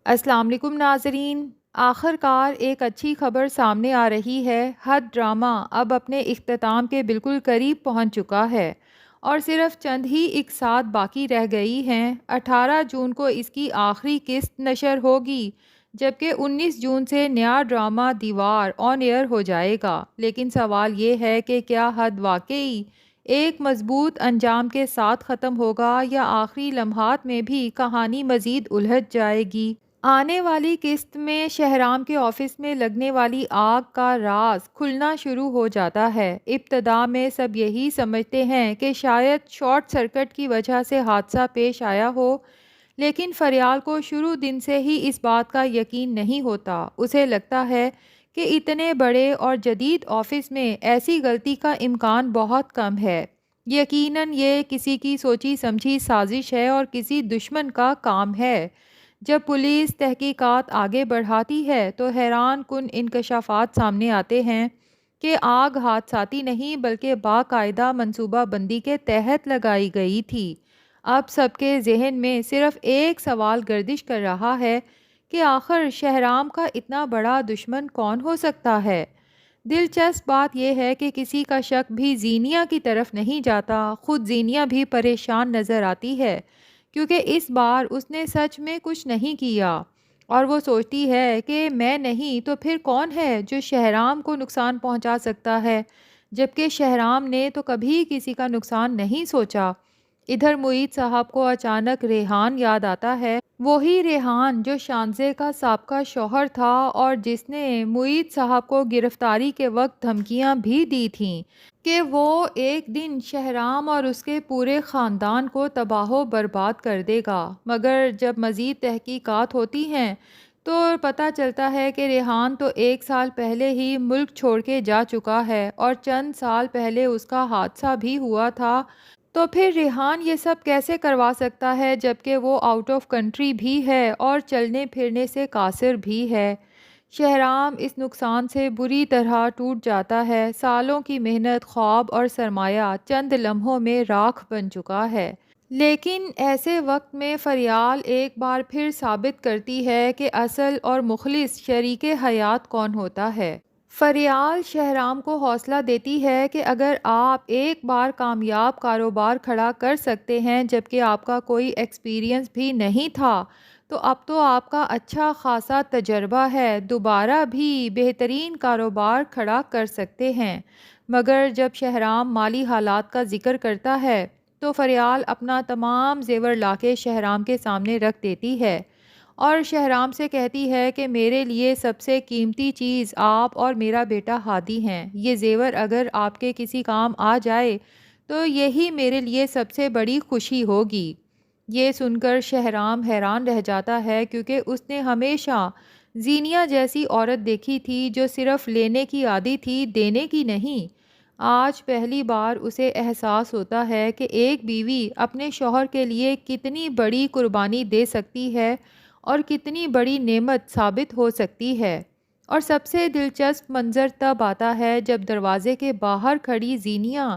السلام علیکم ناظرین، آخر کار ایک اچھی خبر سامنے آ رہی ہے۔ حد ڈرامہ اب اپنے اختتام کے بالکل قریب پہنچ چکا ہے اور صرف چند ہی اقساط باقی رہ گئی ہیں۔ 18 جون کو اس کی آخری قسط نشر ہوگی، جبکہ 19 جون سے نیا ڈرامہ دیوار آن ایئر ہو جائے گا۔ لیکن سوال یہ ہے کہ کیا حد واقعی ایک مضبوط انجام کے ساتھ ختم ہوگا یا آخری لمحات میں بھی کہانی مزید الجھ جائے گی؟ آنے والی قسط میں شہرام کے آفس میں لگنے والی آگ کا راز کھلنا شروع ہو جاتا ہے۔ ابتدا میں سب یہی سمجھتے ہیں کہ شاید شارٹ سرکٹ کی وجہ سے حادثہ پیش آیا ہو، لیکن فریال کو شروع دن سے ہی اس بات کا یقین نہیں ہوتا۔ اسے لگتا ہے کہ اتنے بڑے اور جدید آفس میں ایسی غلطی کا امکان بہت کم ہے۔ یقیناً یہ کسی کی سوچی سمجھی سازش ہے اور کسی دشمن کا کام ہے۔ جب پولیس تحقیقات آگے بڑھاتی ہے تو حیران کن انکشافات سامنے آتے ہیں کہ آگ حادثاتی نہیں بلکہ باقاعدہ منصوبہ بندی کے تحت لگائی گئی تھی۔ اب سب کے ذہن میں صرف ایک سوال گردش کر رہا ہے کہ آخر شہرام کا اتنا بڑا دشمن کون ہو سکتا ہے؟ دلچسپ بات یہ ہے کہ کسی کا شک بھی زینیا کی طرف نہیں جاتا۔ خود زینیا بھی پریشان نظر آتی ہے کیونکہ اس بار اس نے سچ میں کچھ نہیں کیا، اور وہ سوچتی ہے کہ میں نہیں تو پھر کون ہے جو شہرام کو نقصان پہنچا سکتا ہے، جبکہ شہرام نے تو کبھی کسی کا نقصان نہیں سوچا۔ ادھر معید صاحب کو اچانک ریحان یاد آتا ہے، وہی ریحان جو شانزے کا سابقہ شوہر تھا اور جس نے معید صاحب کو گرفتاری کے وقت دھمکیاں بھی دی تھیں کہ وہ ایک دن شہرام اور اس کے پورے خاندان کو تباہ و برباد کر دے گا۔ مگر جب مزید تحقیقات ہوتی ہیں تو پتہ چلتا ہے کہ ریحان تو 1 سال پہلے ہی ملک چھوڑ کے جا چکا ہے اور چند سال پہلے اس کا حادثہ بھی ہوا تھا۔ تو پھر ریحان یہ سب کیسے کروا سکتا ہے جبکہ وہ آؤٹ آف کنٹری بھی ہے اور چلنے پھرنے سے قاصر بھی ہے؟ شہرام اس نقصان سے بری طرح ٹوٹ جاتا ہے۔ سالوں کی محنت، خواب اور سرمایہ چند لمحوں میں راکھ بن چکا ہے۔ لیکن ایسے وقت میں فریال ایک بار پھر ثابت کرتی ہے کہ اصل اور مخلص شریک حیات کون ہوتا ہے۔ فریال شہرام کو حوصلہ دیتی ہے کہ اگر آپ ایک بار کامیاب کاروبار کھڑا کر سکتے ہیں جبکہ آپ کا کوئی ایکسپیرینس بھی نہیں تھا، تو اب تو آپ کا اچھا خاصا تجربہ ہے، دوبارہ بھی بہترین کاروبار کھڑا کر سکتے ہیں۔ مگر جب شہرام مالی حالات کا ذکر کرتا ہے تو فریال اپنا تمام زیور لا کے شہرام کے سامنے رکھ دیتی ہے اور شہرام سے کہتی ہے کہ میرے لیے سب سے قیمتی چیز آپ اور میرا بیٹا ہادی ہیں۔ یہ زیور اگر آپ کے کسی کام آ جائے تو یہی میرے لیے سب سے بڑی خوشی ہوگی۔ یہ سن کر شہرام حیران رہ جاتا ہے کیونکہ اس نے ہمیشہ زینیا جیسی عورت دیکھی تھی جو صرف لینے کی عادی تھی، دینے کی نہیں۔ آج پہلی بار اسے احساس ہوتا ہے کہ ایک بیوی اپنے شوہر کے لیے کتنی بڑی قربانی دے سکتی ہے اور کتنی بڑی نعمت ثابت ہو سکتی ہے۔ اور سب سے دلچسپ منظر تب آتا ہے جب دروازے کے باہر کھڑی زینیا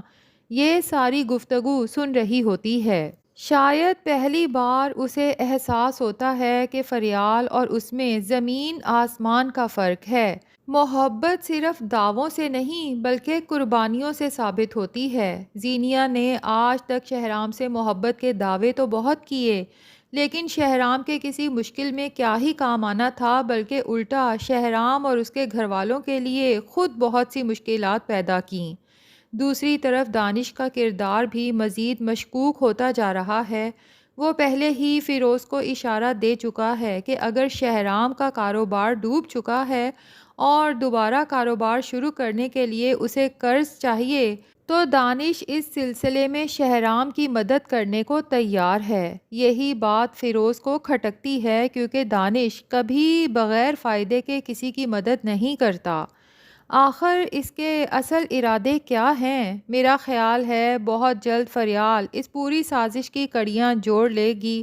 یہ ساری گفتگو سن رہی ہوتی ہے۔ شاید پہلی بار اسے احساس ہوتا ہے کہ فریال اور اس میں زمین آسمان کا فرق ہے۔ محبت صرف دعووں سے نہیں بلکہ قربانیوں سے ثابت ہوتی ہے۔ زینیا نے آج تک شہرام سے محبت کے دعوے تو بہت کیے، لیکن شہرام کے کسی مشکل میں کیا ہی کام آنا تھا، بلکہ الٹا شہرام اور اس کے گھر والوں کے لیے خود بہت سی مشکلات پیدا کیں۔ دوسری طرف دانش کا کردار بھی مزید مشکوک ہوتا جا رہا ہے۔ وہ پہلے ہی فیروز کو اشارہ دے چکا ہے کہ اگر شہرام کا کاروبار ڈوب چکا ہے اور دوبارہ کاروبار شروع کرنے کے لیے اسے قرض چاہیے تو دانش اس سلسلے میں شہرام کی مدد کرنے کو تیار ہے۔ یہی بات فیروز کو کھٹکتی ہے کیونکہ دانش کبھی بغیر فائدے کے کسی کی مدد نہیں کرتا۔ آخر اس کے اصل ارادے کیا ہیں؟ میرا خیال ہے بہت جلد فریال اس پوری سازش کی کڑیاں جوڑ لے گی۔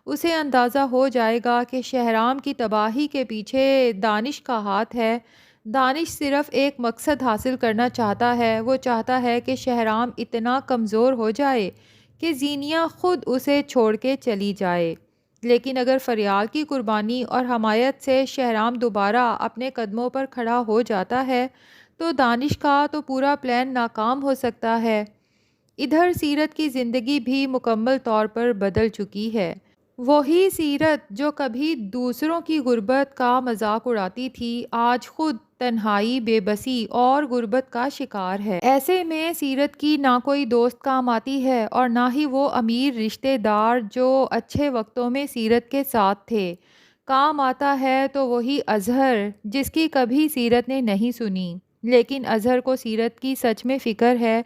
اسے اندازہ ہو جائے گا کہ شہرام کی تباہی کے پیچھے دانش کا ہاتھ ہے۔ دانش صرف ایک مقصد حاصل کرنا چاہتا ہے، وہ چاہتا ہے کہ شہرام اتنا کمزور ہو جائے کہ زینیا خود اسے چھوڑ کے چلی جائے۔ لیکن اگر فریال کی قربانی اور حمایت سے شہرام دوبارہ اپنے قدموں پر کھڑا ہو جاتا ہے تو دانش کا تو پورا پلان ناکام ہو سکتا ہے۔ ادھر سیرت کی زندگی بھی مکمل طور پر بدل چکی ہے۔ وہی سیرت جو کبھی دوسروں کی غربت کا مذاق اڑاتی تھی، آج خود تنہائی، بے بسی اور غربت کا شکار ہے۔ ایسے میں سیرت کی نہ کوئی دوست کام آتی ہے اور نہ ہی وہ امیر رشتہ دار جو اچھے وقتوں میں سیرت کے ساتھ تھے۔ کام آتا ہے تو وہی اظہر جس کی کبھی سیرت نے نہیں سنی، لیکن اظہر کو سیرت کی سچ میں فکر ہے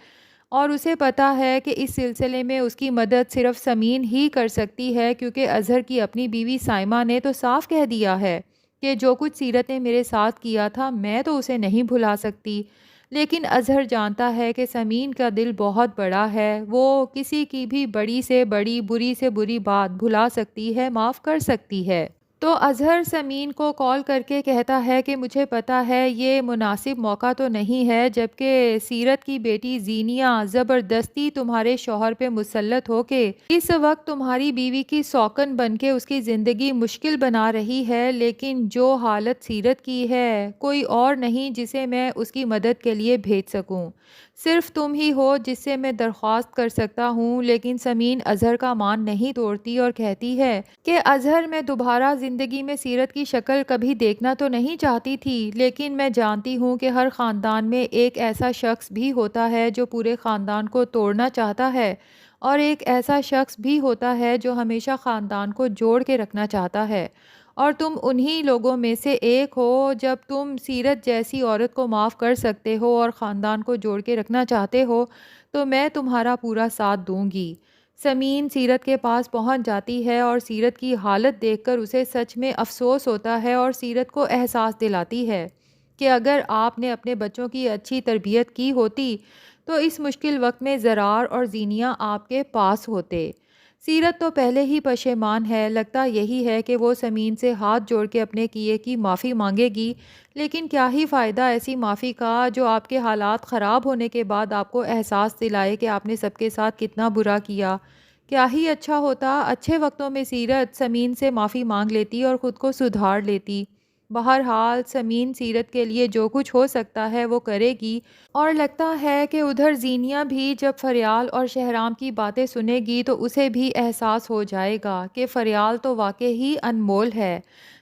اور اسے پتہ ہے کہ اس سلسلے میں اس کی مدد صرف سمین ہی کر سکتی ہے، کیونکہ اظہر کی اپنی بیوی سائمہ نے تو صاف کہہ دیا ہے کہ جو کچھ سیرت نے میرے ساتھ کیا تھا میں تو اسے نہیں بھلا سکتی۔ لیکن اظہر جانتا ہے کہ سمین کا دل بہت بڑا ہے، وہ کسی کی بھی بڑی سے بڑی، بری سے بری بات بھلا سکتی ہے، معاف کر سکتی ہے۔ تو اظہر سمین کو کال کر کے کہتا ہے کہ مجھے پتا ہے یہ مناسب موقع تو نہیں ہے، جبکہ سیرت کی بیٹی زینیہ زبردستی تمہارے شوہر پہ مسلط ہو کے اس وقت تمہاری بیوی کی سوکن بن کے اس کی زندگی مشکل بنا رہی ہے، لیکن جو حالت سیرت کی ہے کوئی اور نہیں جسے میں اس کی مدد کے لیے بھیج سکوں، صرف تم ہی ہو جس سے میں درخواست کر سکتا ہوں۔ لیکن سمین اظہر کا مان نہیں توڑتی اور کہتی ہے کہ اظہر میں دوبارہ زندگی میں سیرت کی شکل کبھی دیکھنا تو نہیں چاہتی تھی، لیکن میں جانتی ہوں کہ ہر خاندان میں ایک ایسا شخص بھی ہوتا ہے جو پورے خاندان کو توڑنا چاہتا ہے، اور ایک ایسا شخص بھی ہوتا ہے جو ہمیشہ خاندان کو جوڑ کے رکھنا چاہتا ہے، اور تم انہی لوگوں میں سے ایک ہو۔ جب تم سیرت جیسی عورت کو معاف کر سکتے ہو اور خاندان کو جوڑ کے رکھنا چاہتے ہو تو میں تمہارا پورا ساتھ دوں گی۔ سمین سیرت کے پاس پہنچ جاتی ہے اور سیرت کی حالت دیکھ کر اسے سچ میں افسوس ہوتا ہے اور سیرت کو احساس دلاتی ہے کہ اگر آپ نے اپنے بچوں کی اچھی تربیت کی ہوتی تو اس مشکل وقت میں زرار اور زینیہ آپ کے پاس ہوتے۔ سیرت تو پہلے ہی پشیمان ہے، لگتا یہی ہے کہ وہ سمین سے ہاتھ جوڑ کے اپنے کیے کی معافی مانگے گی، لیکن کیا ہی فائدہ ایسی معافی کا جو آپ کے حالات خراب ہونے کے بعد آپ کو احساس دلائے کہ آپ نے سب کے ساتھ کتنا برا کیا۔ کیا ہی اچھا ہوتا اچھے وقتوں میں سیرت سمین سے معافی مانگ لیتی اور خود کو سدھار لیتی۔ بہرحال سمین سیرت کے لیے جو کچھ ہو سکتا ہے وہ کرے گی، اور لگتا ہے کہ ادھر زینیہ بھی جب فریال اور شہرام کی باتیں سنے گی تو اسے بھی احساس ہو جائے گا کہ فریال تو واقعی ہی انمول ہے،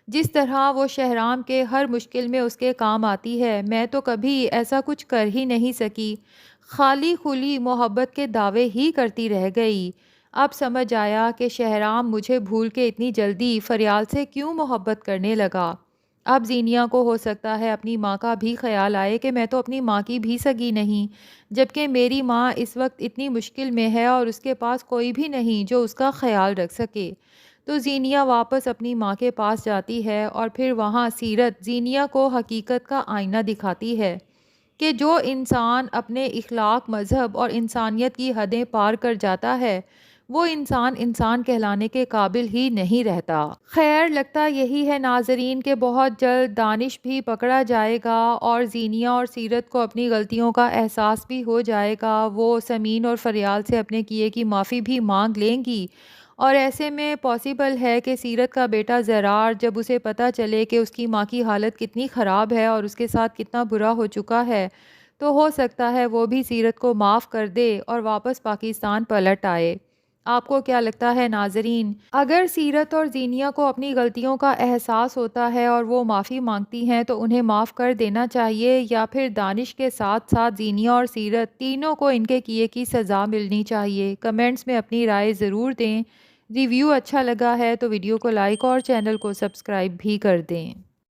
جس طرح وہ شہرام کے ہر مشکل میں اس کے کام آتی ہے۔ میں تو کبھی ایسا کچھ کر ہی نہیں سکی، خالی خلی محبت کے دعوے ہی کرتی رہ گئی۔ اب سمجھ آیا کہ شہرام مجھے بھول کے اتنی جلدی فریال سے کیوں محبت کرنے لگا۔ اب زینیہ کو ہو سکتا ہے اپنی ماں کا بھی خیال آئے کہ میں تو اپنی ماں کی بھی سگی نہیں، جبکہ میری ماں اس وقت اتنی مشکل میں ہے اور اس کے پاس کوئی بھی نہیں جو اس کا خیال رکھ سکے۔ تو زینیہ واپس اپنی ماں کے پاس جاتی ہے اور پھر وہاں سیرت زینیہ کو حقیقت کا آئینہ دکھاتی ہے کہ جو انسان اپنے اخلاق، مذہب اور انسانیت کی حدیں پار کر جاتا ہے وہ انسان انسان کہلانے کے قابل ہی نہیں رہتا۔ خیر، لگتا یہی ہے ناظرین کہ بہت جلد دانش بھی پکڑا جائے گا اور زینیہ اور سیرت کو اپنی غلطیوں کا احساس بھی ہو جائے گا۔ وہ سمین اور فریال سے اپنے کیے کی معافی بھی مانگ لیں گی، اور ایسے میں پاسبل ہے کہ سیرت کا بیٹا زرار جب اسے پتہ چلے کہ اس کی ماں کی حالت کتنی خراب ہے اور اس کے ساتھ کتنا برا ہو چکا ہے تو ہو سکتا ہے وہ بھی سیرت کو معاف کر دے اور واپس پاکستان پلٹ آئے۔ آپ کو کیا لگتا ہے ناظرین؟ اگر سیرت اور زینیہ کو اپنی غلطیوں کا احساس ہوتا ہے اور وہ معافی مانگتی ہیں تو انہیں معاف کر دینا چاہیے، یا پھر دانش کے ساتھ ساتھ زینیہ اور سیرت تینوں کو ان کے کیے کی سزا ملنی چاہیے؟ کمنٹس میں اپنی رائے ضرور دیں۔ ریویو اچھا لگا ہے تو ویڈیو کو لائک اور چینل کو سبسکرائب بھی کر دیں۔